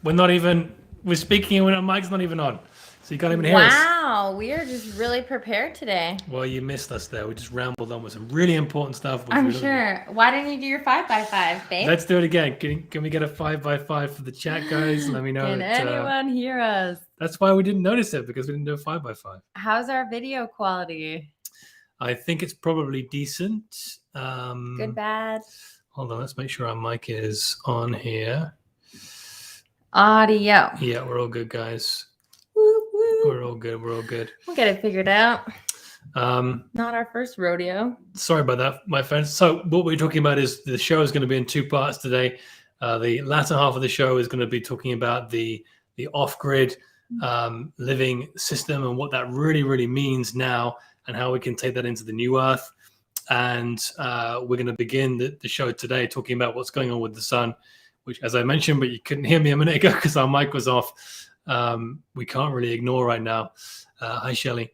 We're speaking and our mic's not even on. So you can't even hear us. Wow, we are just really prepared today. Well, you missed us there. We just rambled on with some really important stuff. Which I'm we don't sure. Why didn't you do your 5x5, babe? Let's do it again. Can we get a 5x5 for the chat, guys? Let me know. Can anyone hear us? That's why we didn't notice it, because we didn't do a 5x5. How's our video quality? I think it's probably decent. Good, bad? Hold on, let's make sure our mic is on here. Audio. Yeah, we're all good, guys. Woo, woo. We're all good. We'll get it figured out. Not our first rodeo. Sorry about that, my friends. So what we're talking about is the show is going to be in two parts today. The latter half of the show is going to be talking about the off-grid living system and what that really, really means now, and how we can take that into the new Earth. And we're going to begin the show today talking about what's going on with the sun, which, as I mentioned, but you couldn't hear me a minute ago because our mic was off. We can't really ignore right now. Hi, Shelley.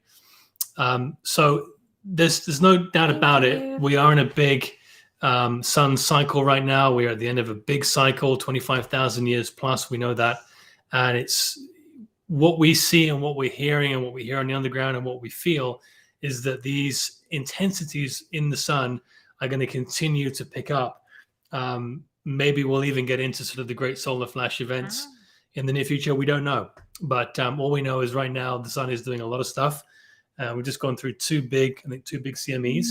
So there's no doubt about it. We are in a big sun cycle right now. We are at the end of a big cycle, 25,000 years plus. We know that. And it's what we see and what we're hearing and what we hear on the underground and what we feel is that these intensities in the sun are going to continue to pick up. Maybe we'll even get into sort of the great solar flash events in the near future. We don't know. But all we know is right now the sun is doing a lot of stuff. We've just gone through two big CMEs.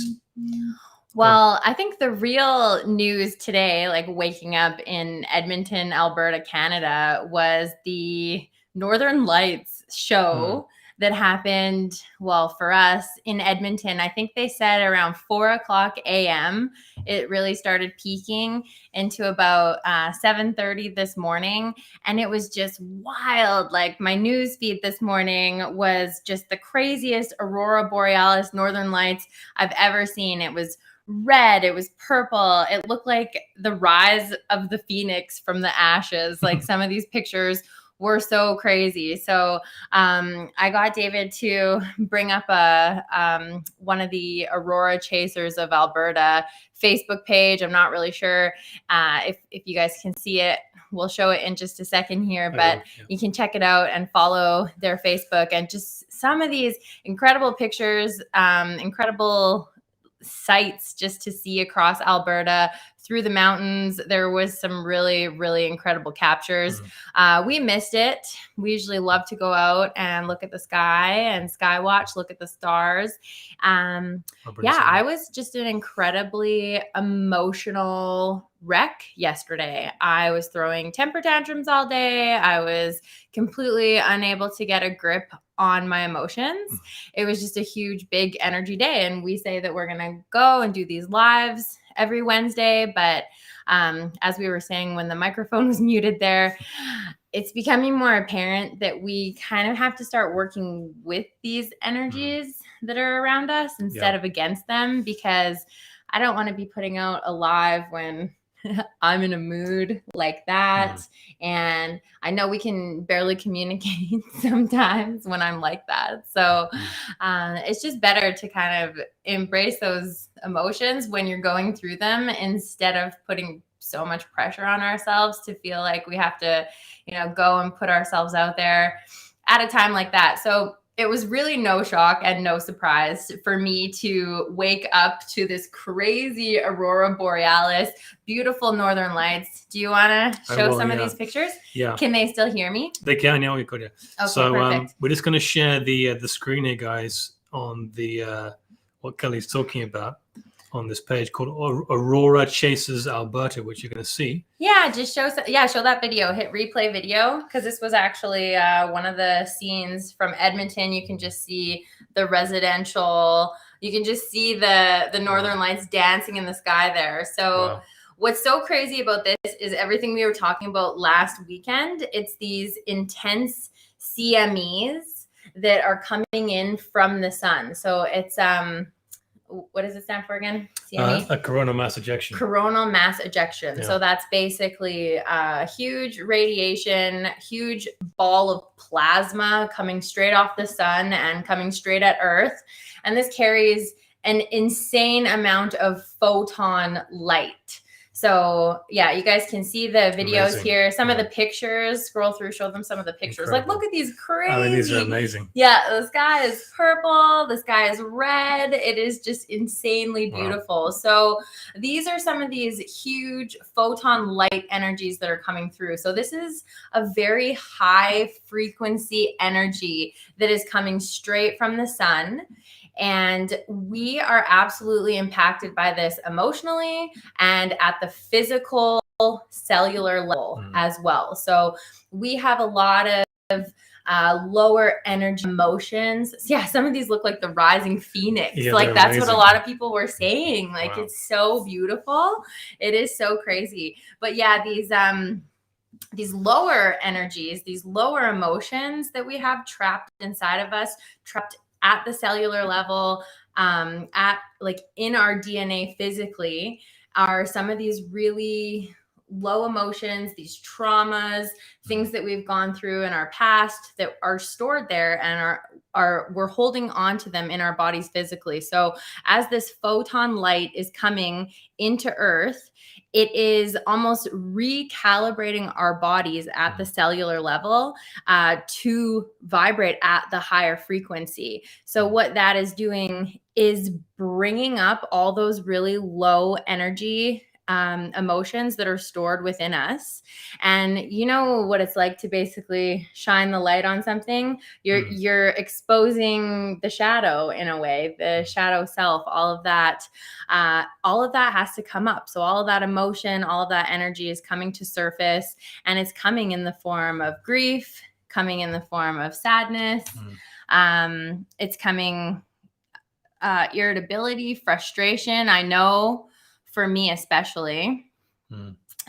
Well, I think the real news today, like waking up in Edmonton, Alberta, Canada, was the Northern Lights show that happened, well, for us in Edmonton. I think they said around 4:00 a.m. It really started peaking into about 7:30 this morning. And it was just wild. Like my news feed this morning was just the craziest Aurora Borealis Northern Lights I've ever seen. It was red, it was purple, it looked like the rise of the phoenix from the ashes. Like some of these pictures were so crazy. So I got David to bring up one of the Aurora Chasers of Alberta Facebook page. I'm not really sure if you guys can see it. We'll show it in just a second here, but you can check it out and follow their Facebook. And just some of these incredible pictures, incredible sights just to see across Alberta through the mountains. There was some really, really incredible captures. We missed it. We usually love to go out and look at the sky and sky watch, look at the stars. I was just an incredibly emotional wreck yesterday. I was throwing temper tantrums all day. I was completely unable to get a grip on my emotions. It was just a huge, big energy day. And we say that we're going to go and do these lives every Wednesday. But as we were saying when the microphone was muted there, it's becoming more apparent that we kind of have to start working with these energies that are around us instead of against them, because I don't want to be putting out a live when I'm in a mood like that. And I know we can barely communicate sometimes when I'm like that. So it's just better to kind of embrace those emotions when you're going through them, instead of putting so much pressure on ourselves to feel like we have to, go and put ourselves out there at a time like that. So it was really no shock and no surprise for me to wake up to this crazy Aurora Borealis, beautiful Northern Lights. Do you want to show some of these pictures? Yeah. Can they still hear me? They can, yeah, we could, yeah. Okay, so perfect. We're just going to share the screen here, guys, on the what Kelly's talking about on this page called Aurora Chasers Alberta, which you're going to see. Yeah, just show that video. Hit replay video, because this was actually one of the scenes from Edmonton. You can just see the residential. You can just see the Northern Lights dancing in the sky there. So what's so crazy about this is everything we were talking about last weekend. It's these intense CMEs that are coming in from the sun. So it's what does it stand for again? CME? A coronal mass ejection. Coronal mass ejection. Yeah. So that's basically a huge radiation, huge ball of plasma coming straight off the sun and coming straight at Earth. And this carries an insane amount of photon light. So yeah, you guys can see the videos Amazing. here. Some of the pictures, scroll through, show them some of the pictures. Incredible. Like, look at these crazy. I mean, these are amazing. Yeah, this guy is purple. This guy is red. It is just insanely beautiful. Wow. So these are some of these huge photon light energies that are coming through. So this is a very high frequency energy that is coming straight from the sun. And we are absolutely impacted by this emotionally and at the physical cellular level as well. So we have a lot of lower energy emotions. Yeah, some of these look like the rising phoenix. Yeah, like that's amazing. what a lot of people were saying. Like, wow. It's so beautiful. It is so crazy. But yeah, these lower energies, these lower emotions that we have trapped inside of us, trapped at the cellular level, at like in our DNA physically, are some of these really low emotions, these traumas, things that we've gone through in our past that are stored there and we're holding on to them in our bodies physically. So as this photon light is coming into Earth, it is almost recalibrating our bodies at the cellular level to vibrate at the higher frequency. So what that is doing is bringing up all those really low energy emotions that are stored within us. And you know what it's like to basically shine the light on something. You're exposing the shadow in a way, the shadow self. All of that has to come up. So all of that emotion, all of that energy is coming to surface, and it's coming in the form of grief, coming in the form of sadness. It's coming irritability, frustration. I know, for me especially.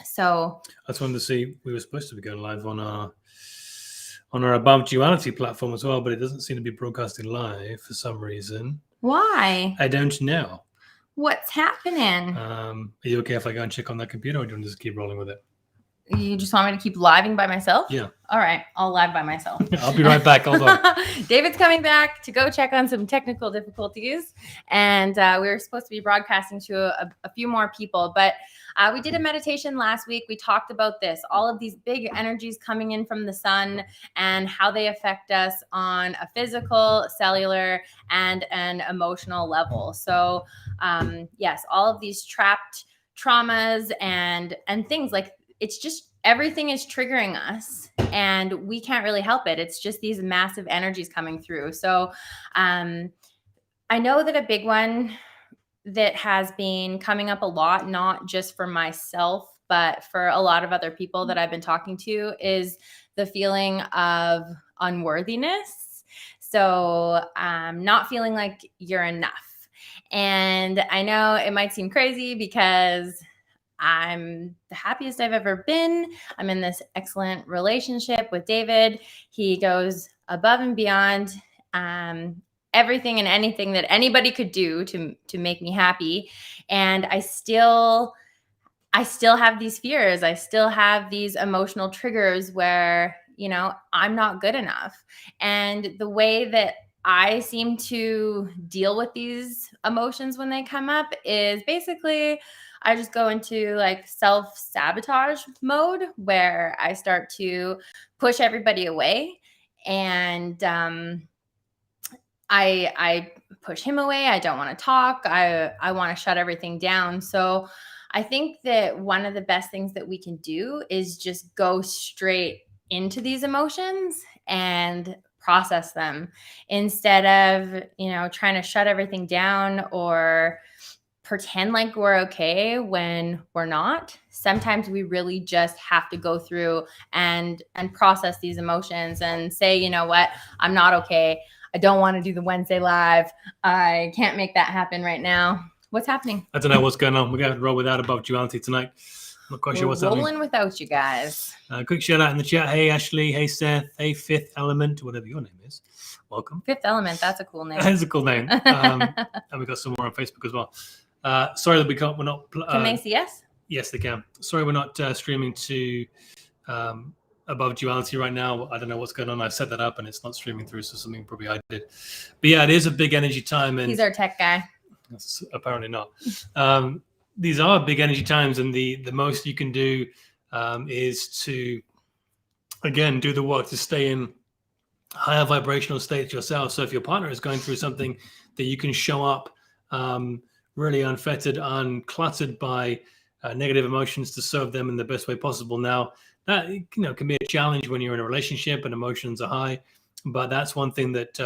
So I just wanted to see, we were supposed to be going live on our Above Duality platform as well, but it doesn't seem to be broadcasting live for some reason. Why? I don't know. What's happening? Are you okay if I go and check on that computer, or do you want to just keep rolling with it? You just want me to keep living by myself? Yeah. All right. I'll live by myself. I'll be right back. Hold on. David's coming back to go check on some technical difficulties. And we were supposed to be broadcasting to a few more people. But we did a meditation last week. We talked about this, all of these big energies coming in from the sun and how they affect us on a physical, cellular, and an emotional level. So yes, all of these trapped traumas and things, like, it's just everything is triggering us and we can't really help it. It's just these massive energies coming through. So I know that a big one that has been coming up a lot, not just for myself, but for a lot of other people that I've been talking to, is the feeling of unworthiness. So not feeling like you're enough. And I know it might seem crazy because I'm the happiest I've ever been. I'm in this excellent relationship with David. He goes above and beyond everything and anything that anybody could do to make me happy. And I still have these fears. I still have these emotional triggers where, you know, I'm not good enough. And the way that I seem to deal with these emotions when they come up is basically I just go into like self-sabotage mode where I start to push everybody away, and I push him away. I don't want to talk. I want to shut everything down. So I think that one of the best things that we can do is just go straight into these emotions and process them instead of, you know, trying to shut everything down or pretend like we're okay when we're not. Sometimes we really just have to go through and process these emotions and say, you know what, I'm not okay. I don't want to do the Wednesday live. I can't make that happen right now. What's happening? I don't know what's going on. We're going to roll without Above Duality tonight. I'm not quite sure what's happening. Rolling without you guys. Quick shout out in the chat. Hey, Ashley. Hey, Seth. Hey, Fifth Element, whatever your name is. Welcome. Fifth Element. That's a cool name. That is a cool name. And we got some more on Facebook as well. Sorry that we're not. Can they see us? Yes, they can. Sorry, we're not streaming to Above Duality right now. I don't know what's going on. I set that up and it's not streaming through, so something probably I did. But yeah, it is a big energy time. And he's our tech guy. apparently not. these are big energy times, and the most you can do is to, again, do the work to stay in higher vibrational states yourself. So if your partner is going through something, that you can show up really unfettered, uncluttered by negative emotions to serve them in the best way possible. Now, that can be a challenge when you're in a relationship and emotions are high, but that's one thing that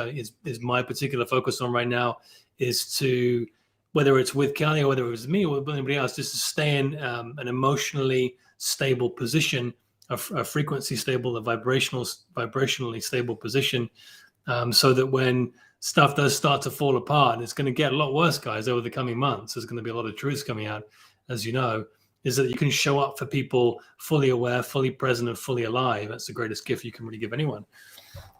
is my particular focus on right now, is to, whether it's with Kelly or whether it was me or with anybody else, just to stay in an emotionally stable position, a frequency stable, a vibrationally stable position, so that when stuff does start to fall apart, and it's going to get a lot worse, guys, over the coming months, there's going to be a lot of truths coming out, as you know, is that you can show up for people fully aware, fully present, and fully alive. That's the greatest gift you can really give anyone.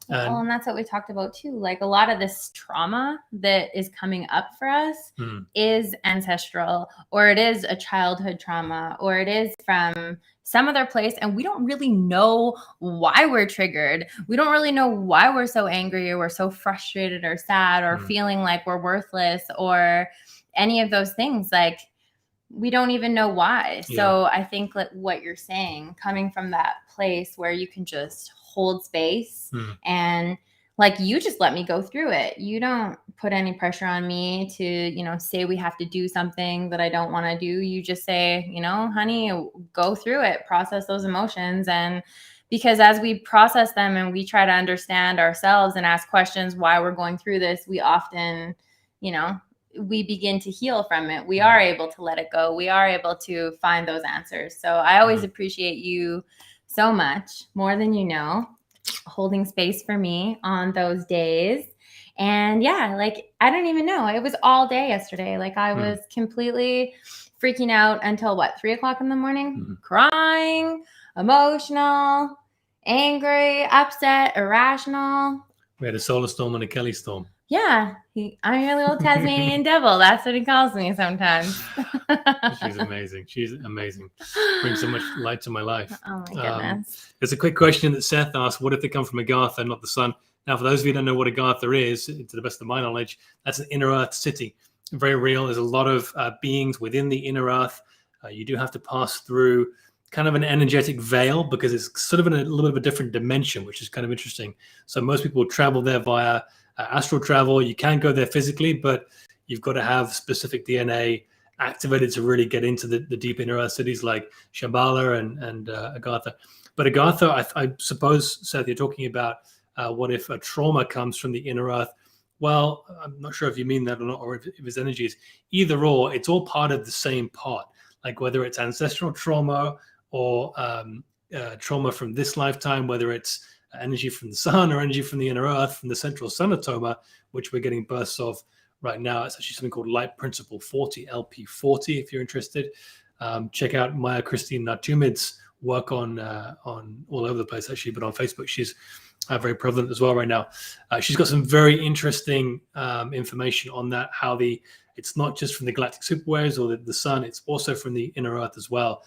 And that's what we talked about too. Like, a lot of this trauma that is coming up for us is ancestral, or it is a childhood trauma, or it is from some other place. And we don't really know why we're triggered. We don't really know why we're so angry, or we're so frustrated or sad, or feeling like we're worthless, or any of those things. Like, we don't even know why. Yeah. So I think like what you're saying, coming from that place where you can just hold space and like, you just let me go through it. You don't put any pressure on me to, say we have to do something that I don't want to do. You just say, honey, go through it, process those emotions. And because as we process them and we try to understand ourselves and ask questions why we're going through this, we often, we begin to heal from it. We are able to let it go. We are able to find those answers. So I always appreciate you so much, more than you know, holding space for me on those days. And yeah, like, I don't even know. It was all day yesterday. Like, I was completely freaking out until 3:00 in the morning, crying, emotional, angry, upset, irrational. We had a solar storm and a Kelly storm. Yeah, I'm your little Tasmanian devil. That's what he calls me sometimes. She's amazing. She's amazing. Brings so much light to my life. Oh my goodness. There's a quick question that Seth asked: what if they come from Agartha, not the sun? Now, for those of you who don't know what Agartha is, to the best of my knowledge, that's an inner earth city. Very real. There's a lot of beings within the inner earth. You do have to pass through kind of an energetic veil, because it's sort of in a little bit of a different dimension, which is kind of interesting. So most people travel there via astral travel. You can go there physically, but you've got to have specific DNA activated to really get into the deep inner earth cities like Shambhala and Agartha. But Agartha, I suppose, Seth, you're talking about what if a trauma comes from the inner earth? Well, I'm not sure if you mean that or not, or if it's energies. Either or, it's all part of the same pot. Like, whether it's ancestral trauma or trauma from this lifetime, whether it's energy from the sun or energy from the inner earth, from the central sonatoma, which we're getting bursts of right now. It's actually something called Light Principle 40, LP40, if you're interested. Check out Maya Christine Natumid's work on all over the place, actually, but on Facebook, she's very prevalent as well right now. She's got some very interesting information on that, how it's not just from the galactic superwaves or the sun, it's also from the inner earth as well.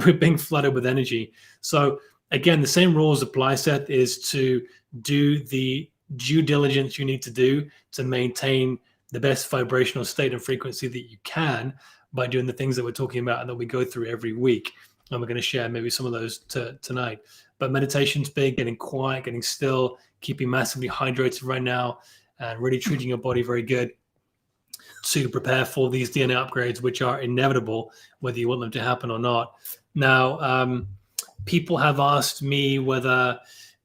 We're being flooded with energy. So again, the same rules apply, Seth, is to do the due diligence you need to do to maintain the best vibrational state and frequency that you can by doing the things that we're talking about and that we go through every week. And we're going to share maybe some of those tonight. But meditation's big, getting quiet, getting still, keeping massively hydrated right now, and really treating your body very good to prepare for these DNA upgrades, which are inevitable, whether you want them to happen or not. Now, people have asked me whether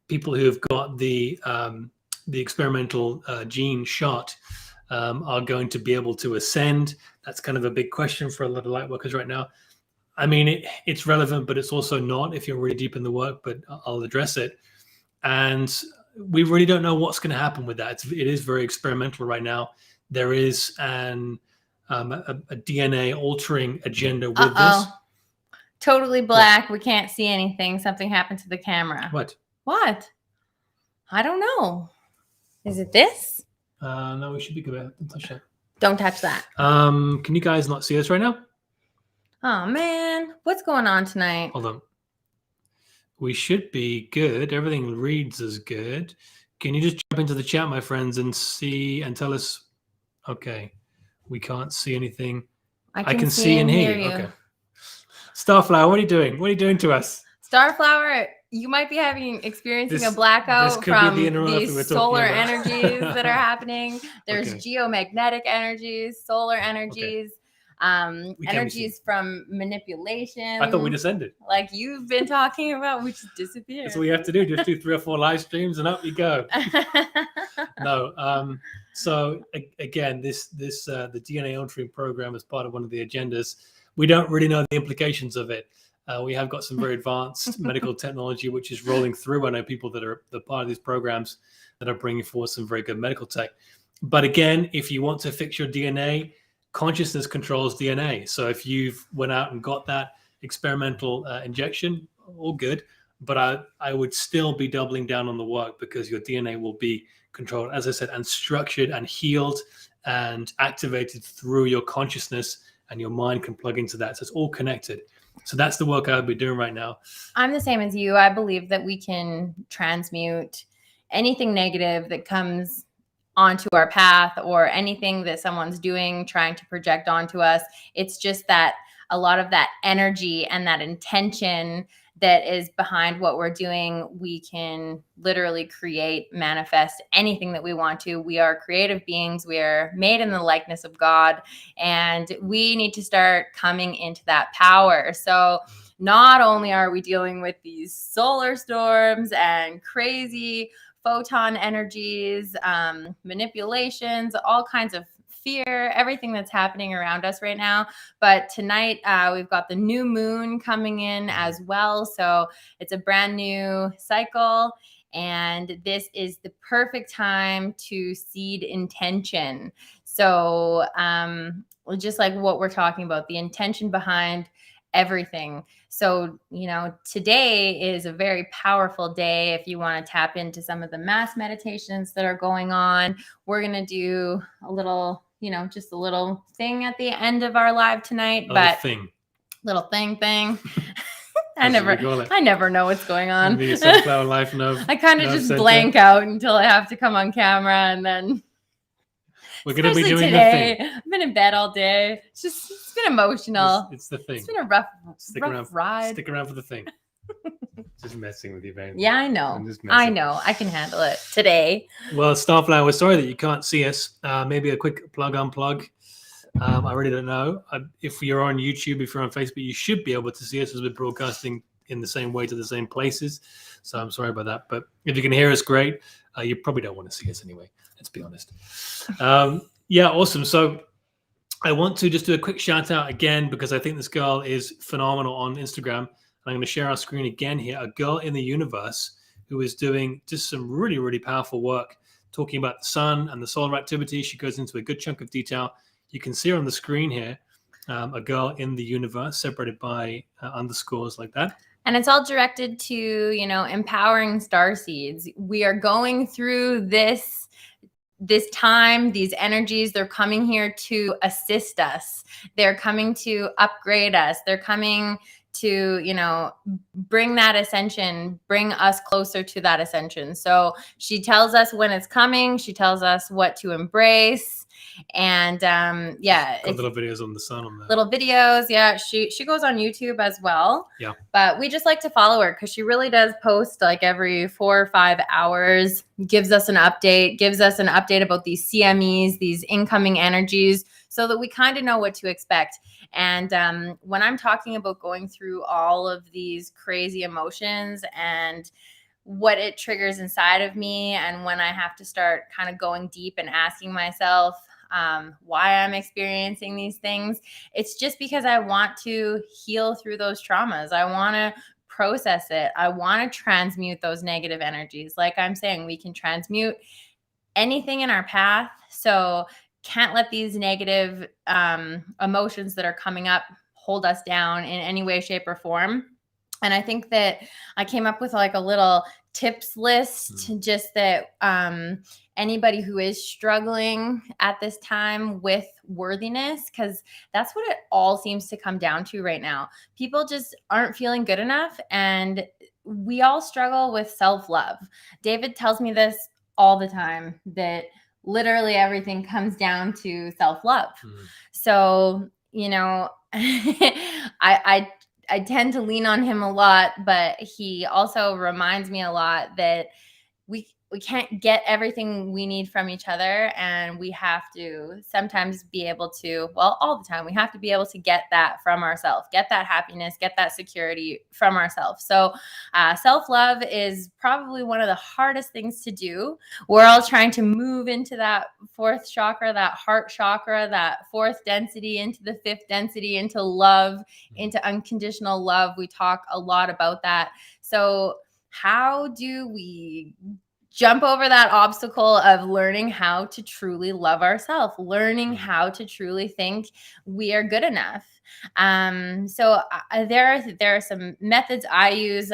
people who have got the experimental gene shot are going to be able to ascend. That's kind of a big question for a lot of light workers right now. I mean, it's relevant, but it's also not if you're really deep in the work, but I'll address it. And we really don't know what's going to happen with that. It is very experimental right now. There is a DNA altering agenda with this. Totally black. We can't see anything. Something happened to the camera. What? I don't know. Is it this? No, we should be good. Don't touch that. Don't touch that. Can you guys not see us right now? Oh, man. What's going on tonight? Hold on. We should be good. Everything reads as good. Can you just jump into the chat, my friends, and see and tell us? Okay. We can't see anything. I can see and hear you. Okay. Starflower, what are you doing? What are you doing to us? Starflower, you might be experiencing a blackout from these solar energies that are happening. There's geomagnetic energies, solar energies, energies from manipulation. I thought we just ended. Like you've been talking about, we just disappear. That's all you have to do. Just do 3 or 4 live streams and up you go. No. So again, the DNA altering program is part of one of the agendas. We don't really know the implications of it. We have got some very advanced medical technology, which is rolling through. I know people that are the part of these programs that are bringing forward some very good medical tech. But again, if you want to fix your DNA, consciousness controls DNA. So if you've went out and got that experimental injection, all good. But I would still be doubling down on the work, because your DNA will be controlled, as I said, and structured and healed and activated through your consciousness, and your mind can plug into that. So it's all connected. So that's the work I would be doing right now. I'm the same as you. I believe that we can transmute anything negative that comes onto our path, or anything that someone's doing, trying to project onto us. It's just that a lot of that energy and that intention that is behind what we're doing, we can literally create, manifest anything that we want to. We are creative beings. We are made in the likeness of God, and we need to start coming into that power. So not only are we dealing with these solar storms and crazy photon energies, manipulations, all kinds of fear, everything that's happening around us right now. But tonight we've got the new moon coming in as well. So it's a brand new cycle. And this is the perfect time to seed intention. So just like what we're talking about, the intention behind everything. So, today is a very powerful day. If you want to tap into some of the mass meditations that are going on, we're going to do a little, just a little thing at the end of our live tonight. Little thing. I never know what's going on. I kind of just blank out until I have to come on camera, and then we're going to be doing today. The thing. I've been in bed all day. It's been emotional. It's the thing. It's been a rough ride. Stick around for the thing. Just messing with you, man. Yeah, I know. I know. I can handle it today. Well, Starflower, we're sorry that you can't see us. Maybe a quick unplug. I really don't know. If you're on YouTube, if you're on Facebook, you should be able to see us, as we're broadcasting in the same way to the same places. So I'm sorry about that. But if you can hear us, great. You probably don't want to see us anyway. Let's be honest. Yeah, awesome. So I want to just do a quick shout out again, because I think this girl is phenomenal on Instagram. And I'm going to share our screen again here. A girl in the universe who is doing just some really, really powerful work, talking about the sun and the solar activity. She goes into a good chunk of detail. You can see her on the screen here, a girl in the universe, separated by underscores like that. And it's all directed to, empowering starseeds. We are going through this time, these energies, they're coming here to assist us. They're coming to upgrade us. They're coming to, bring that ascension, bring us closer to that ascension. So she tells us when it's coming. She tells us what to embrace. And got little videos on the sun on there. Little videos. Yeah. She goes on YouTube as well. Yeah. But we just like to follow her, because she really does post like every 4 or 5 hours, gives us an update about these CMEs, these incoming energies, so that we kind of know what to expect. And when I'm talking about going through all of these crazy emotions and what it triggers inside of me, and when I have to start kind of going deep and asking myself why I'm experiencing these things, it's just because I want to heal through those traumas. I want to process it. I want to transmute those negative energies. Like I'm saying, we can transmute anything in our path. So can't let these negative emotions that are coming up hold us down in any way, shape, or form. And I think that I came up with like a little tips list, just that anybody who is struggling at this time with worthiness, because that's what it all seems to come down to right now. People just aren't feeling good enough, and we all struggle with self-love. David tells me this all the time, that literally everything comes down to self-love. So I tend to lean on him a lot, but he also reminds me a lot that we can't get everything we need from each other, and we have to sometimes be able to, well, all the time, we have to be able to get that from ourselves, get that happiness, get that security from ourselves. So self-love is probably one of the hardest things to do. We're all trying to move into that fourth chakra, that heart chakra, that fourth density, into the fifth density, into love, into unconditional love. We talk a lot about that. So how do we jump over that obstacle of learning how to truly love ourselves, learning how to truly think we are good enough? So there are some methods I use.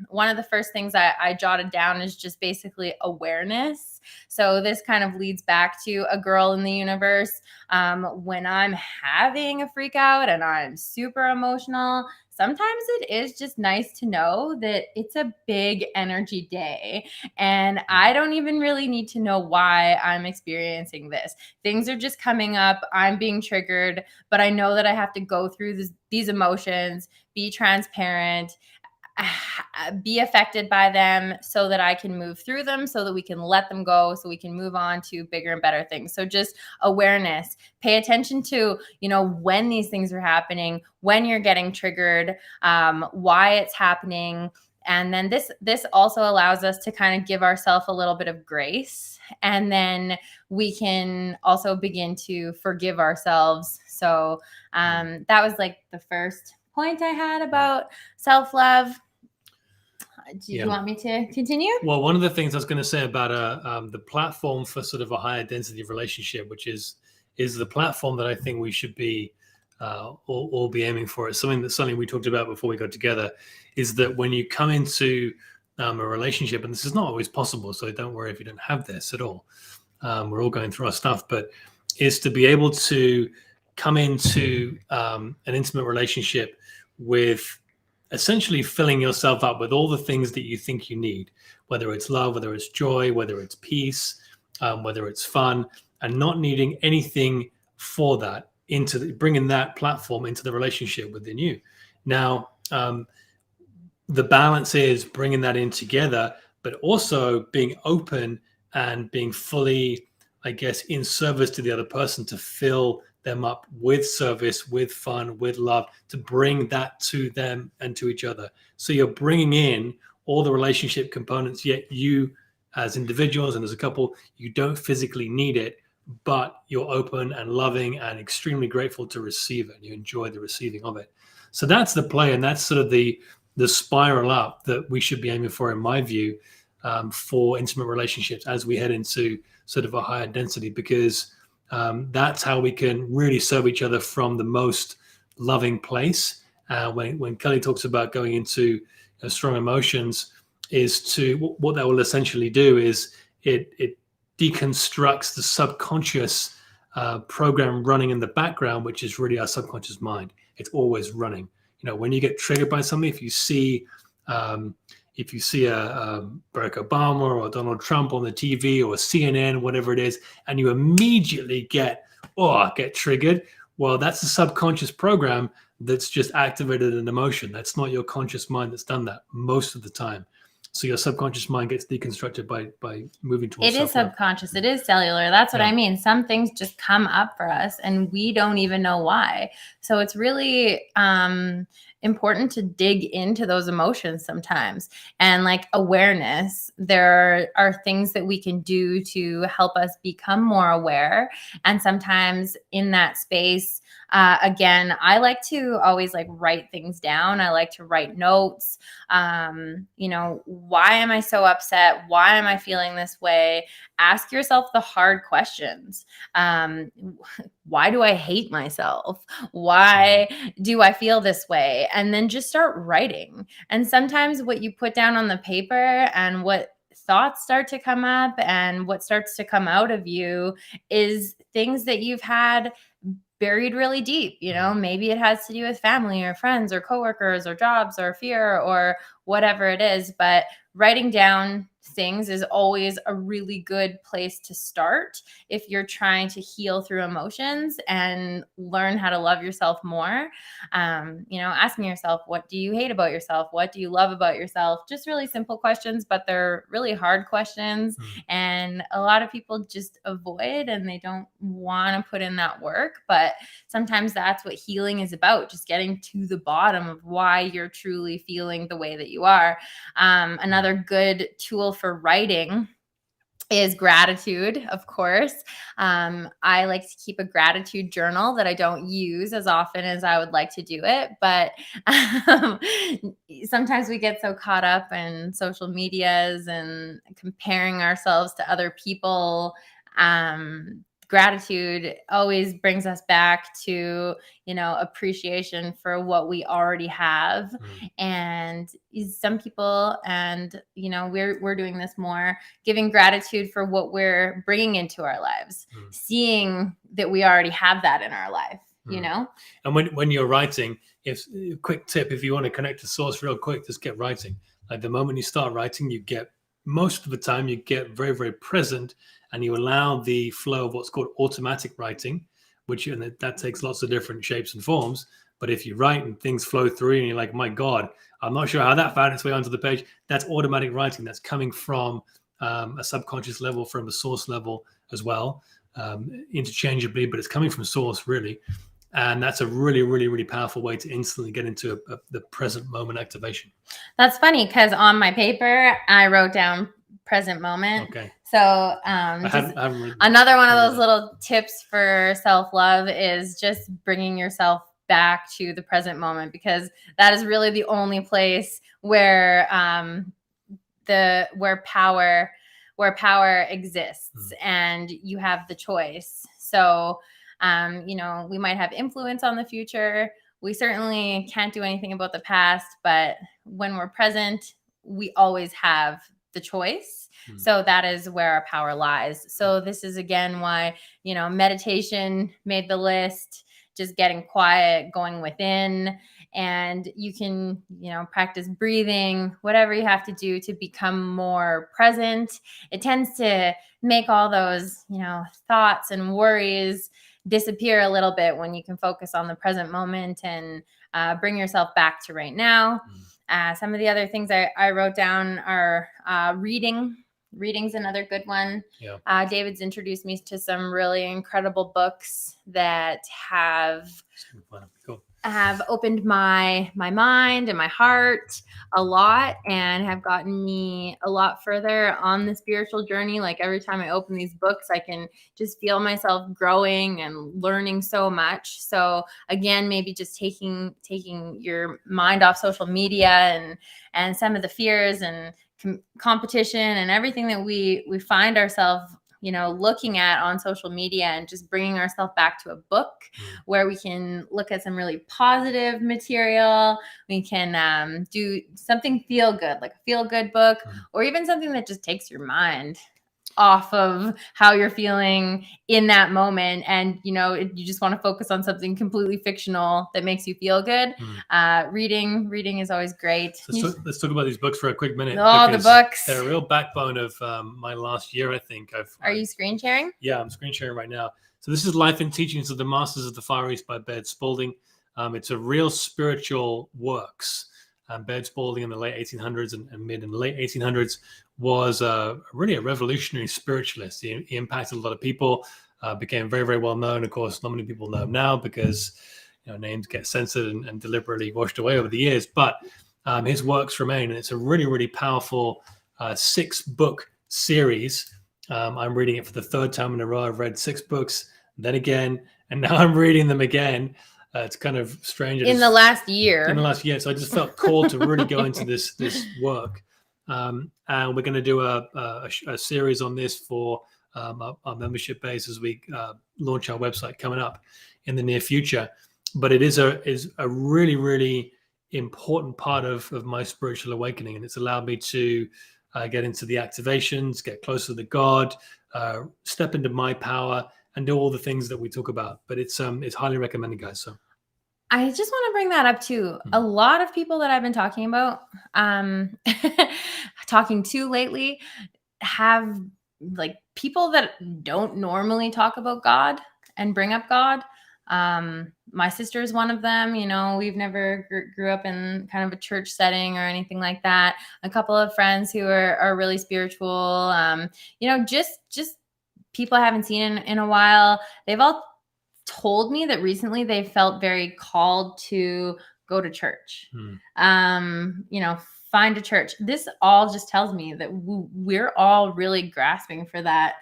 One of the first things I jotted down is just basically awareness. So this kind of leads back to a girl in the universe. When I'm having a freak out and I'm super emotional, sometimes it is just nice to know that it's a big energy day, and I don't even really need to know why I'm experiencing this. Things are just coming up. I'm being triggered, but I know that I have to go through these emotions, be transparent, be affected by them so that I can move through them, so that we can let them go, so we can move on to bigger and better things. So just awareness, pay attention to, when these things are happening, when you're getting triggered, why it's happening. And then this also allows us to kind of give ourselves a little bit of grace. And then we can also begin to forgive ourselves. So that was like the first point I had about self-love. Do you want me to continue? Well, one of the things I was going to say about the platform for sort of a higher density relationship, which is the platform that I think we should be all be aiming for. It's something we talked about before we got together, is that when you come into a relationship, and this is not always possible, so don't worry if you don't have this at all. We're all going through our stuff, but is to be able to come into an intimate relationship with essentially filling yourself up with all the things that you think you need, whether it's love, whether it's joy, whether it's peace, whether it's fun, and not needing anything for that, bringing that platform into the relationship within you. Now, the balance is bringing that in together, but also being open and being fully, I guess, in service to the other person, to fill them up with service, with fun, with love, to bring that to them and to each other. So you're bringing in all the relationship components, yet you as individuals and as a couple, you don't physically need it, but you're open and loving and extremely grateful to receive it. And you enjoy the receiving of it. So that's the play, and that's sort of the spiral up that we should be aiming for, in my view, for intimate relationships as we head into sort of a higher density, because that's how we can really serve each other from the most loving place. When Kelly talks about going into strong emotions, is to what that will essentially do is it deconstructs the subconscious program running in the background, which is really our subconscious mind. It's always running. When you get triggered by something, if you see a Barack Obama or Donald Trump on the TV or CNN, whatever it is, and you immediately get triggered, well, that's the subconscious program that's just activated an emotion. That's not your conscious mind that's done that most of the time. So your subconscious mind gets deconstructed by moving towards it is subconscious. It is cellular. That's what I mean. Some things just come up for us and we don't even know why. So it's really important to dig into those emotions sometimes. And like awareness, there are things that we can do to help us become more aware. And sometimes in that space, again, I like to always write things down. I like to write notes. Why am I so upset? Why am I feeling this way? Ask yourself the hard questions. Why do I hate myself? Why do I feel this way? And then just start writing. And sometimes what you put down on the paper and what thoughts start to come up and what starts to come out of you is things that you've had buried really deep. Maybe it has to do with family or friends or coworkers or jobs or fear or whatever it is. But writing down things is always a really good place to start if you're trying to heal through emotions and learn how to love yourself more. Asking yourself, what do you hate about yourself? What do you love about yourself? Just really simple questions, but they're really hard questions. And a lot of people just avoid and they don't want to put in that work. But sometimes that's what healing is about, just getting to the bottom of why you're truly feeling the way that you are. Another good tool for writing is gratitude, of course. I like to keep a gratitude journal that I don't use as often as I would like to do it. But sometimes we get so caught up in social medias and comparing ourselves to other people. Gratitude always brings us back to, appreciation for what we already have. And some people, and, we're doing this more, giving gratitude for what we're bringing into our lives, seeing that we already have that in our life, And when you're writing, quick tip, if you want to connect to source real quick, just get writing. Like the moment you start writing, most of the time you get very, very present, and you allow the flow of what's called automatic writing, and that takes lots of different shapes and forms. But if you write and things flow through and you're like, my God, I'm not sure how that found its way onto the page, that's automatic writing. That's coming from a subconscious level, from a source level as well, interchangeably, but it's coming from source really. And that's a really, really, really powerful way to instantly get into the present moment activation. That's funny because on my paper, I wrote down present moment. Okay. So another one of those little tips for self-love is just bringing yourself back to the present moment, because that is really the only place where power exists and you have the choice. So we might have influence on the future. We certainly can't do anything about the past, but when we're present, we always have the choice. So that is where our power lies. So this is again why, meditation made the list, just getting quiet, going within, and you can, practice breathing, whatever you have to do to become more present. It tends to make all those, thoughts and worries disappear a little bit when you can focus on the present moment and bring yourself back to right now. Some of the other things I wrote down are reading. Reading's another good one. Yeah. David's introduced me to some really incredible books that have opened my mind and my heart a lot, and have gotten me a lot further on the spiritual journey. Like every time I open these books, I can just feel myself growing and learning so much. So again, maybe just taking your mind off social media and some of the fears and competition and everything that we find ourselves looking at on social media, and just bringing ourselves back to a book where we can look at some really positive material. We can do something feel good, like a feel good book, or even something that just takes your mind off of how you're feeling in that moment. And, you just want to focus on something completely fictional that makes you feel good. Reading is always great. Let's talk about these books for a quick minute. Oh, the books. They're a real backbone of my last year, I think. Are you screen sharing? Yeah, I'm screen sharing right now. So this is Life and Teachings of the Masters of the Far East by Baird Spalding. It's a real spiritual works. Baird Spalding in the late 1800s and mid and late 1800s was really a revolutionary spiritualist. He impacted a lot of people, became very, very well known. Of course, not many people know him now because names get censored and deliberately washed away over the years. But his works remain, and it's a really, really powerful 6-book series. I'm reading it for the 3rd time in a row. I've read 6 books, then again, and now I'm reading them again. It's kind of strange. In the last year. So I just felt called to really go into this work. And we're going to do a series on this for our membership base as we launch our website coming up in the near future. But it is a really, really important part of my spiritual awakening. And it's allowed me to get into the activations, get closer to God, step into my power, and do all the things that we talk about. But it's highly recommended, guys. So I just want to bring that up too. A lot of people that I've been talking about, talking to lately, have like people that don't normally talk about God and bring up God. My sister is one of them. You know, we've never grew up in kind of a church setting or anything like that. A couple of friends who are really spiritual. You know, just people I haven't seen in a while. They've all told me that recently they felt very called to go to church. You know, find a church. This all just tells me that we're all really grasping for that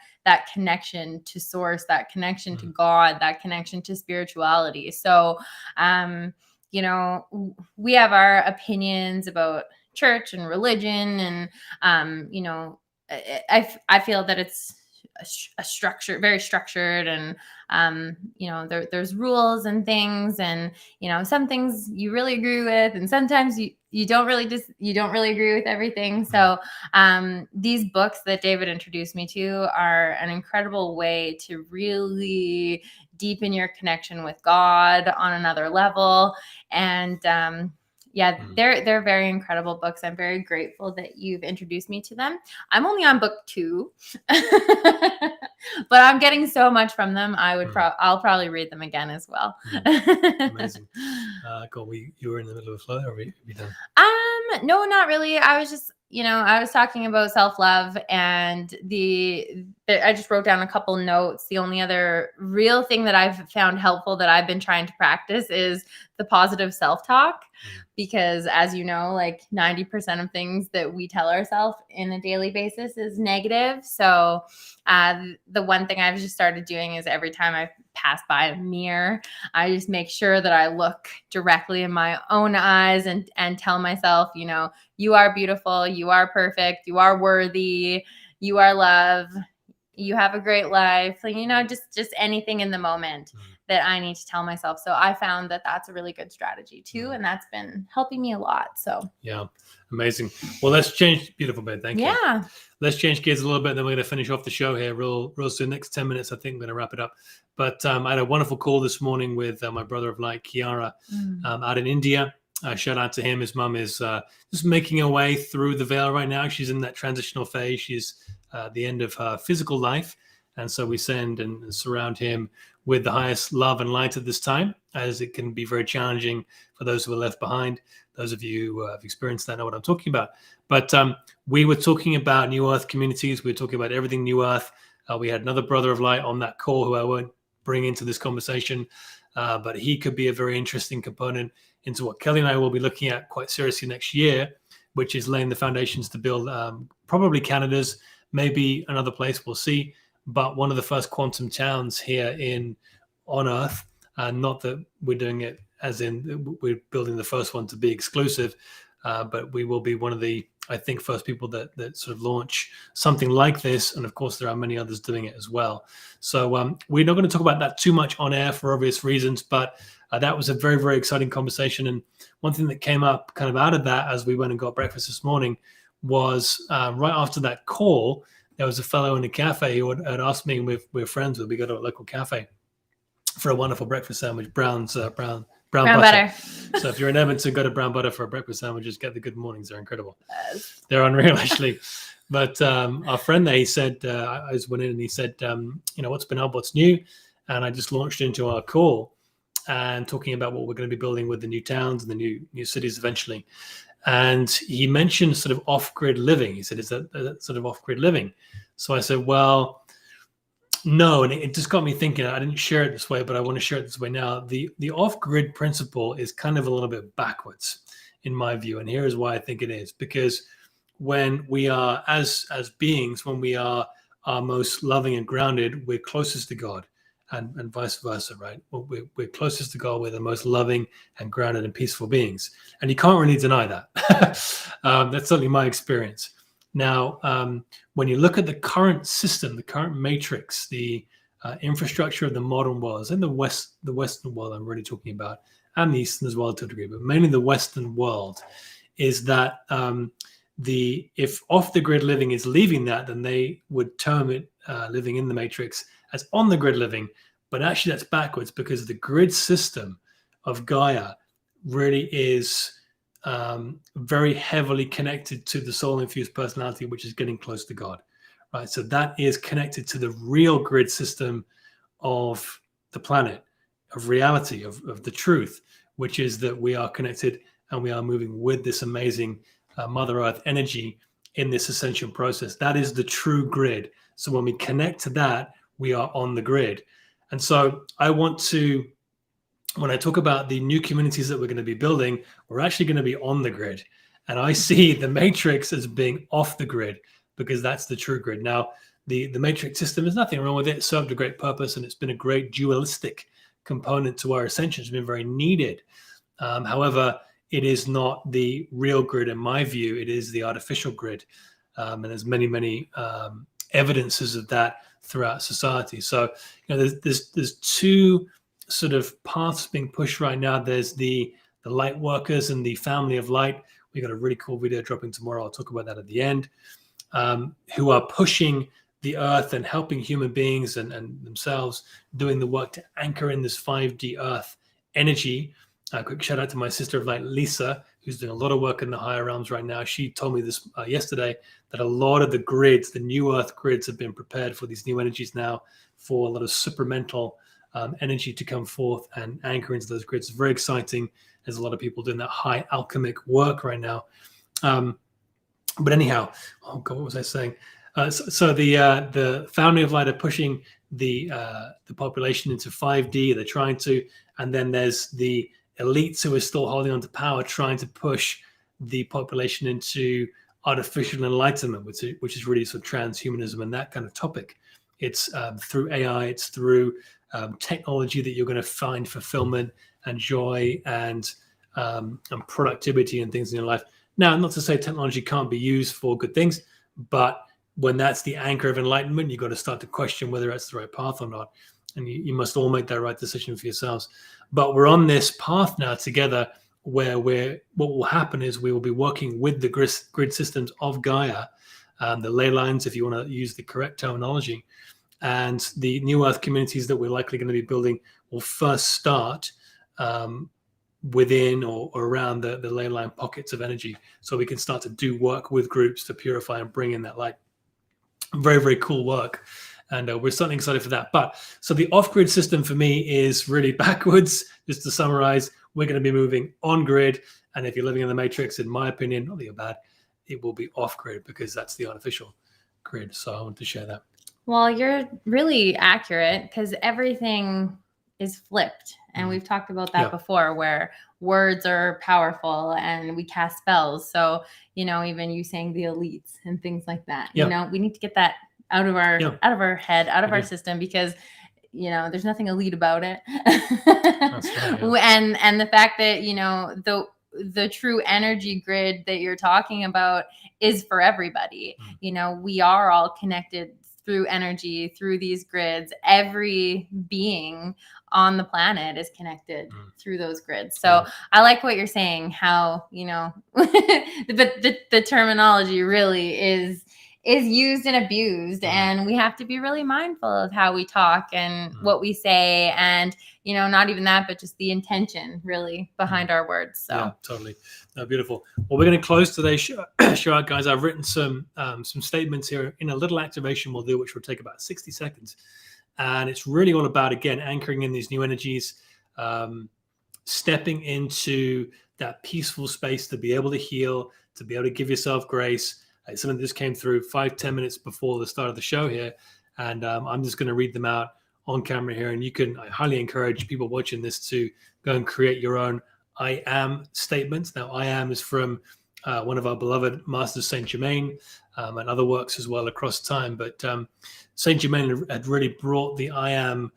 connection to source, that connection to God, that connection to spirituality. So, you know, we have our opinions about church and religion, and you know, I feel that it's a structure, very structured, and you know, there's rules and things, and you know, some things you really agree with, and sometimes you don't really agree with everything. So these books that David introduced me to are an incredible way to really deepen your connection with God on another level. And yeah, they're very incredible books. I'm very grateful that you've introduced me to them. I'm only on book 2, but I'm getting so much from them. I'll probably read them again as well. Amazing. Cool. You were in the middle of a flow, or are you done? No, not really. I was just, you know, I was talking about self-love, and I just wrote down a couple notes. The only other real thing that I've found helpful that I've been trying to practice is the positive self-talk, because as you know, like 90% of things that we tell ourselves in a daily basis is negative. So the one thing I've just started doing is every time I pass by a mirror, I just make sure that I look directly in my own eyes and tell myself, you know, you are beautiful, you are perfect, you are worthy, you are love, you have a great life. Like, you know, just anything in the moment that I need to tell myself. So I found that that's a really good strategy too, and that's been helping me a lot. So yeah, amazing. Well, let's change. Beautiful, babe. Thank you. Yeah. Let's change gears a little bit, and then we're going to finish off the show here real soon. Next 10 minutes, I think we're going to wrap it up. But I had a wonderful call this morning with my brother of light, Kiara, out in India. Shout out to him. His mum is just making her way through the veil right now. She's in that transitional phase. She's at the end of her physical life. And so we send and surround him with the highest love and light at this time, as it can be very challenging for those who are left behind. Those of you who have experienced that know what I'm talking about. But we were talking about New Earth communities. We were talking about everything New Earth. We had another brother of light on that call who I won't bring into this conversation, but he could be a very interesting component into what Kelly and I will be looking at quite seriously next year, which is laying the foundations to build probably Canada's, maybe another place, we'll see, but one of the first quantum towns here on Earth. Not that we're doing it as in we're building the first one to be exclusive, but we will be one of the, I think, first people that sort of launch something like this. And of course, there are many others doing it as well. So we're not going to talk about that too much on air for obvious reasons, but that was a very, very exciting conversation. And one thing that came up kind of out of that as we went and got breakfast this morning was right after that call, there was a fellow in a cafe who had asked me, and we're friends with, we go to a local cafe for a wonderful breakfast sandwich, brown butter. So if you're in Edmonton, go to Brown Butter for a breakfast sandwich. Just get the good mornings. They're incredible. Yes. They're unreal, actually. But our friend there, he said, I just went in and he said, you know, what's been up, what's new? And I just launched into our call and talking about what we're going to be building with the new towns and the new cities eventually. And he mentioned sort of off-grid living. He said, is that sort of off-grid living? So I said, well, no. And it just got me thinking. I didn't share it this way, but I want to share it this way now. The off-grid principle is kind of a little bit backwards in my view. And here's why I think it is. Because when we are, as beings, when we are our most loving and grounded, we're closest to God. And vice versa, right? We're closest to God. We're the most loving and grounded and peaceful beings. And you can't really deny that. That's certainly my experience. Now, when you look at the current system, the current matrix, the infrastructure of the modern world, and the Western world I'm really talking about, and the Eastern as well to a degree, but mainly the Western world, is that if off-the-grid living is leaving that, then they would term it living in the matrix as on the grid living, but actually that's backwards, because the grid system of Gaia really is very heavily connected to the soul-infused personality, which is getting close to God, right? So that is connected to the real grid system of the planet, of reality, of the truth, which is that we are connected and we are moving with this amazing Mother Earth energy in this ascension process. That is the true grid. So when we connect to that, we are on the grid. And so I want to, when I talk about the new communities that we're going to be building, we're actually going to be on the grid. And I see the matrix as being off the grid, because that's the true grid. Now, the matrix system, there's nothing wrong with it. It served a great purpose, and it's been a great dualistic component to our ascension. It's been very needed. However, it is not the real grid in my view. It is the artificial grid. And there's many evidences of that throughout society. So, there's two sort of paths being pushed right now. There's the light workers and the family of light. We got a really cool video dropping tomorrow. I'll talk about that at the end, who are pushing the earth and helping human beings and themselves doing the work to anchor in this 5D earth energy. A quick shout out to my sister of light, Lisa, who's doing a lot of work in the higher realms right now. She told me this yesterday, that a lot of the grids, the new earth grids, have been prepared for these new energies now, for a lot of supramental energy to come forth and anchor into those grids. It's very exciting. There's a lot of people doing that high alchemic work right now. But anyhow, oh God, what was I saying? So the family of light are pushing the population into 5D. They're trying to, and then there's the elites who are still holding on to power, trying to push the population into artificial enlightenment, which is really sort of transhumanism and that kind of topic. It's through AI, it's through technology that you're going to find fulfillment and joy and productivity and things in your life. Now, not to say technology can't be used for good things, but when that's the anchor of enlightenment, you've got to start to question whether that's the right path or not. And you must all make that right decision for yourselves. But we're on this path now together where what will happen is we will be working with the grid systems of Gaia, the ley lines, if you want to use the correct terminology. And the new earth communities that we're likely going to be building will first start within or around the ley line pockets of energy, so we can start to do work with groups to purify and bring in that light. Very, very cool work. And we're certainly excited for that. But so the off-grid system for me is really backwards. Just to summarize, we're going to be moving on-grid. And if you're living in the matrix, in my opinion, not that you're bad, it will be off-grid, because that's the artificial grid. So I want to share that. Well, you're really accurate, because everything is flipped. And we've talked about that before, where words are powerful and we cast spells. So, even you saying the elites and things like that, we need to get that out of our head, out of our system, because there's nothing elite about it. That's right, and the fact that the true energy grid that you're talking about is for everybody. We are all connected through energy, through these grids. Every being on the planet is connected through those grids. So I like what you're saying, how the terminology really is used and abused, and we have to be really mindful of how we talk and what we say, and not even that, but just the intention really behind our words. So yeah, totally. No, beautiful. Well, we're going to close today's show out, guys. I've written some statements here in a little activation we'll do, which will take about 60 seconds. And it's really all about, again, anchoring in these new energies, stepping into that peaceful space to be able to heal, to be able to give yourself grace. Something that just came through 5-10 minutes before the start of the show here. And I'm just going to read them out on camera here. And I highly encourage people watching this to go and create your own I am statements. Now, I am is from one of our beloved masters, Saint Germain, and other works as well across time. But Saint Germain had really brought the I am,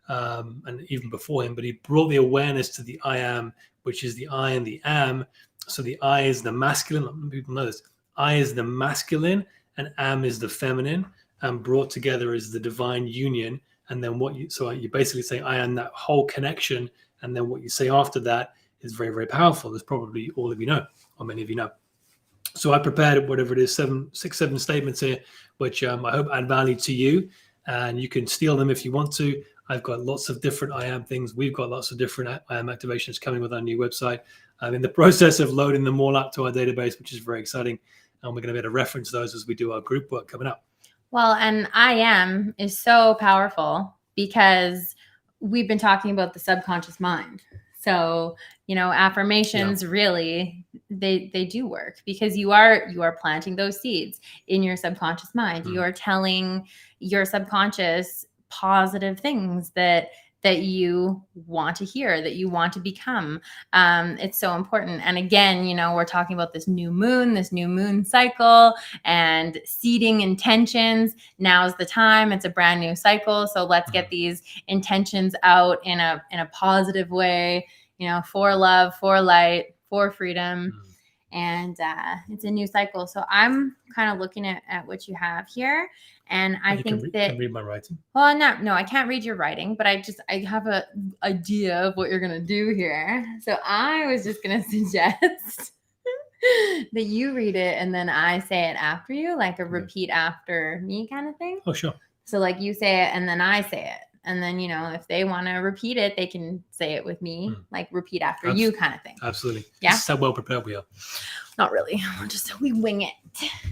and even before him, but he brought the awareness to the I am, which is the I and the am. So the I is the masculine. People know this. I is the masculine and am is the feminine, and brought together is the divine union. And then so you basically say I am that whole connection. And then what you say after that is very, very powerful, as probably all of you know, or many of you know. So I prepared whatever it is, 7 statements here, which I hope add value to you. And you can steal them if you want to. I've got lots of different I am things. We've got lots of different I am activations coming with our new website. I'm in the process of loading them all up to our database, which is very exciting. And we're going to be able to reference those as we do our group work coming up. Well, and I am is so powerful because we've been talking about the subconscious mind. So, affirmations really, they do work because you are planting those seeds in your subconscious mind. You are telling your subconscious positive things that you want to hear, that you want to become. It's so important. And again, we're talking about this new moon cycle and seeding intentions. Now's the time. It's a brand new cycle. So let's get these intentions out in a positive way, for love, for light, for freedom. And it's a new cycle. So I'm kind of looking at what you have here. And I think that can read my writing. Well, no, I can't read your writing, but I have a idea of what you're going to do here. So I was just going to suggest that you read it and then I say it after you, like a repeat after me kind of thing. Oh, sure. So like you say it and then I say it. And then, if they want to repeat it, they can say it with me, like repeat after you kind of thing. Absolutely. Yeah. This is how well prepared we are. Not really. We wing it.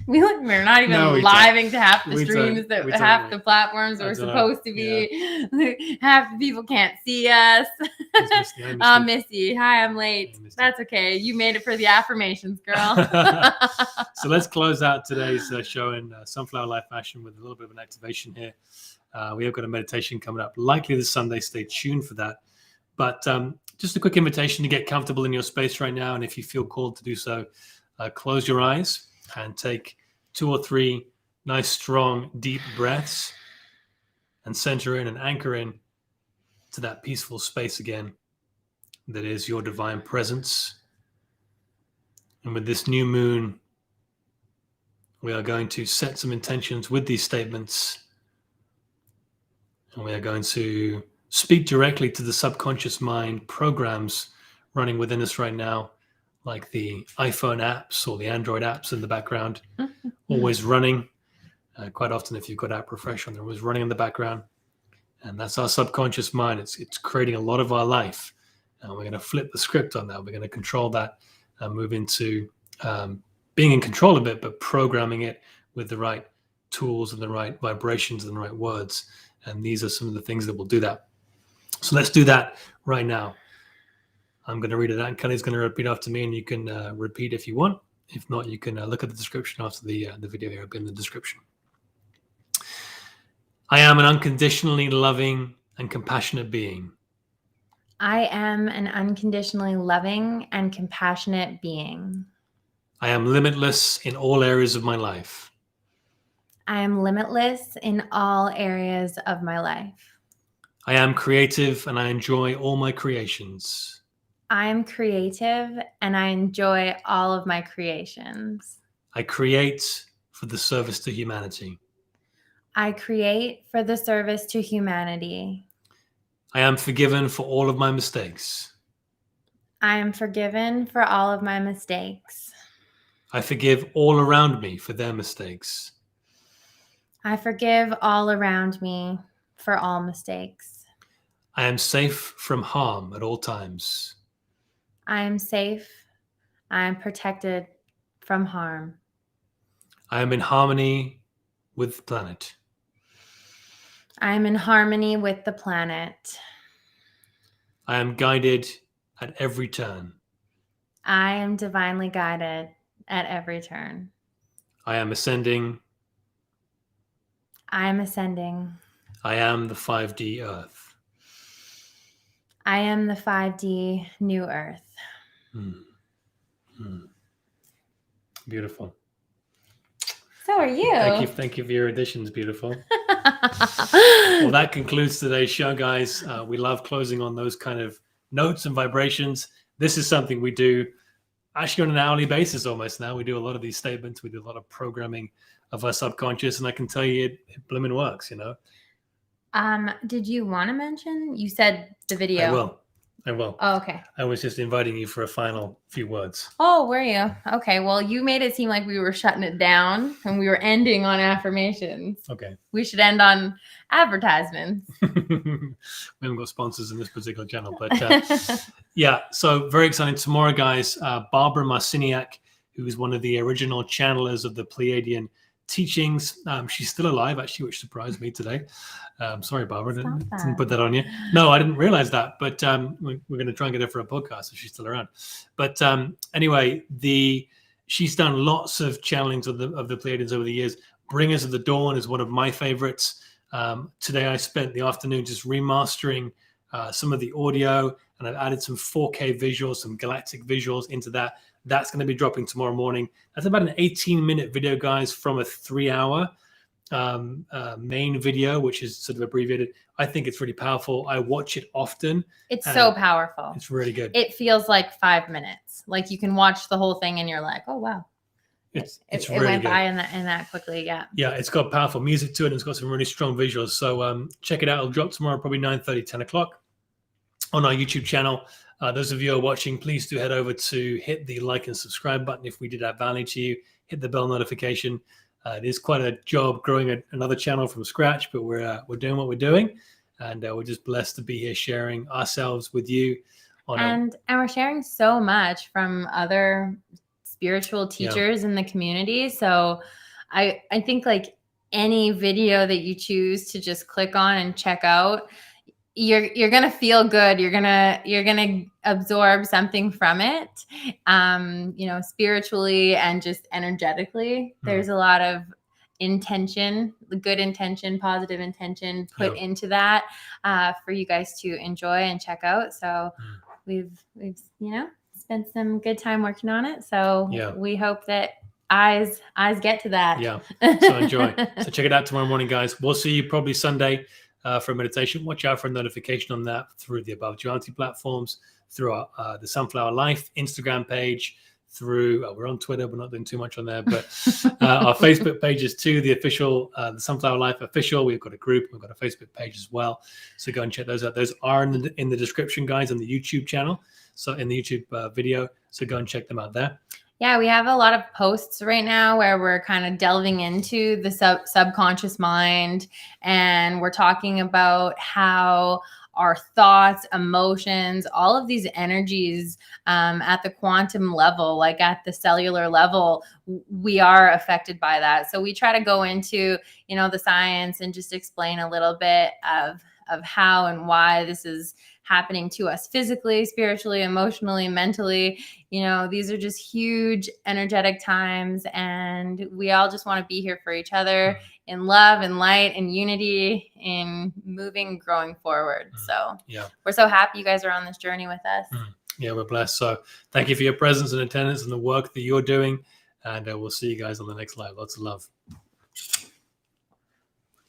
We're not even living to half the streams that half the platforms we're supposed to be. Yeah. Half the people can't see us. Missy. Hi, I'm late. That's okay. You made it for the affirmations, girl. So let's close out today's show in Sunflower Life fashion with a little bit of an activation here. We have got a meditation coming up, likely this Sunday. Stay tuned for that. But just a quick invitation to get comfortable in your space right now. And if you feel called to do so, close your eyes and take 2 or 3 nice, strong, deep breaths and center in and anchor in to that peaceful space again that is your divine presence. And with this new moon, we are going to set some intentions with these statements. And we are going to speak directly to the subconscious mind programs running within us right now, like the iPhone apps or the Android apps in the background, always running. Quite often, if you've got App Refresh on, they're always running in the background. And that's our subconscious mind. It's creating a lot of our life. And we're going to flip the script on that. We're going to control that and move into being in control of it, but programming it with the right tools and the right vibrations and the right words. And these are some of the things that will do that. So let's do that right now. I'm going to read it out, and Kelly's going to repeat after me, and you can repeat if you want. If not, you can look at the description after the video here. It'll be in the description. I am an unconditionally loving and compassionate being. I am an unconditionally loving and compassionate being. I am limitless in all areas of my life. I am limitless in all areas of my life. I am creative and I enjoy all my creations. I am creative and I enjoy all of my creations. I create for the service to humanity. I create for the service to humanity. I am forgiven for all of my mistakes. I am forgiven for all of my mistakes. I forgive all around me for their mistakes. I forgive all around me for all mistakes. I am safe from harm at all times. I am safe. I am protected from harm. I am in harmony with the planet. I am in harmony with the planet. I am guided at every turn. I am divinely guided at every turn. I am ascending. I am ascending. I am the 5D Earth. I am the 5D New Earth. Beautiful. So are you. Thank you for your additions. Beautiful. Well, that concludes today's show, guys. We love closing on those kind of notes and vibrations. This is something we do actually on an hourly basis almost now. We do a lot of these statements. We do a lot of programming of our subconscious, and I can tell you it blooming works, you know. Did you want to mention? You said the video. I will. I will. Oh, okay. I was just inviting you for a final few words. Oh, were you? Okay. Well, you made it seem like we were shutting it down and we were ending on affirmations. Okay. We should end on advertisements. We haven't got sponsors in this particular channel, but yeah, so very exciting tomorrow, guys. Barbara Marciniak, who is one of the original channelers of the Pleiadian teachings. She's still alive, actually, which surprised me today. Sorry, Barbara, didn't put that on you. No, I didn't realize that, but we're going to try and get her for a podcast if she's still around. But anyway, she's done lots of channelings of the Pleiadians over the years. Bringers of the Dawn is one of my favorites. Today I spent the afternoon just remastering some of the audio, and I've added some 4K visuals, some galactic visuals into that. That's going to be dropping tomorrow morning. That's about an 18-minute video, guys, from a 3-hour main video, which is sort of abbreviated. I think it's really powerful. I watch it often. It's so powerful. It's really good. It feels like 5 minutes. Like you can watch the whole thing and you're like, oh, wow. It's it really went good. by in that quickly. Yeah. Yeah, it's got powerful music to it, and it's got some really strong visuals. So check it out. It'll drop tomorrow, probably 9:30, 10 o'clock on our YouTube channel. Those of you who are watching, please do head over to hit the like and subscribe button if we did add value to you. Hit the bell notification. It is quite a job growing another channel from scratch, but we're doing what we're doing, and we're just blessed to be here sharing ourselves with you. And we're sharing so much from other spiritual teachers in the community. So I think like any video that you choose to just click on and check out, you're gonna feel good. You're gonna absorb something from it, spiritually and just energetically. There's a lot of intention, good intention, positive intention put into that for you guys to enjoy and check out. So we've spent some good time working on it. So we hope that eyes get to that. Yeah. So enjoy. So check it out tomorrow morning, guys. We'll see you probably Sunday for a meditation. Watch out for a notification on that through the Above Duality platforms, through the Sunflower Life Instagram page, through we're on Twitter. We're not doing too much on there, but our Facebook pages too, the official, the Sunflower Life official. We've got a group. We've got a Facebook page as well. So go and check those out. Those are in the description, guys, on the YouTube channel. So in the YouTube video. So go and check them out there. Yeah, we have a lot of posts right now where we're kind of delving into the subconscious mind, and we're talking about how our thoughts, emotions, all of these energies at the quantum level, like at the cellular level, we are affected by that. So we try to go into, the science and just explain a little bit of how and why this is happening to us physically, spiritually, emotionally, mentally. These are just huge energetic times, and we all just want to be here for each other in love and light and unity in moving, growing forward. So we're so happy you guys are on this journey with us. Yeah, we're blessed. So thank you for your presence and attendance and the work that you're doing. And we'll see you guys on the next live. Lots of love.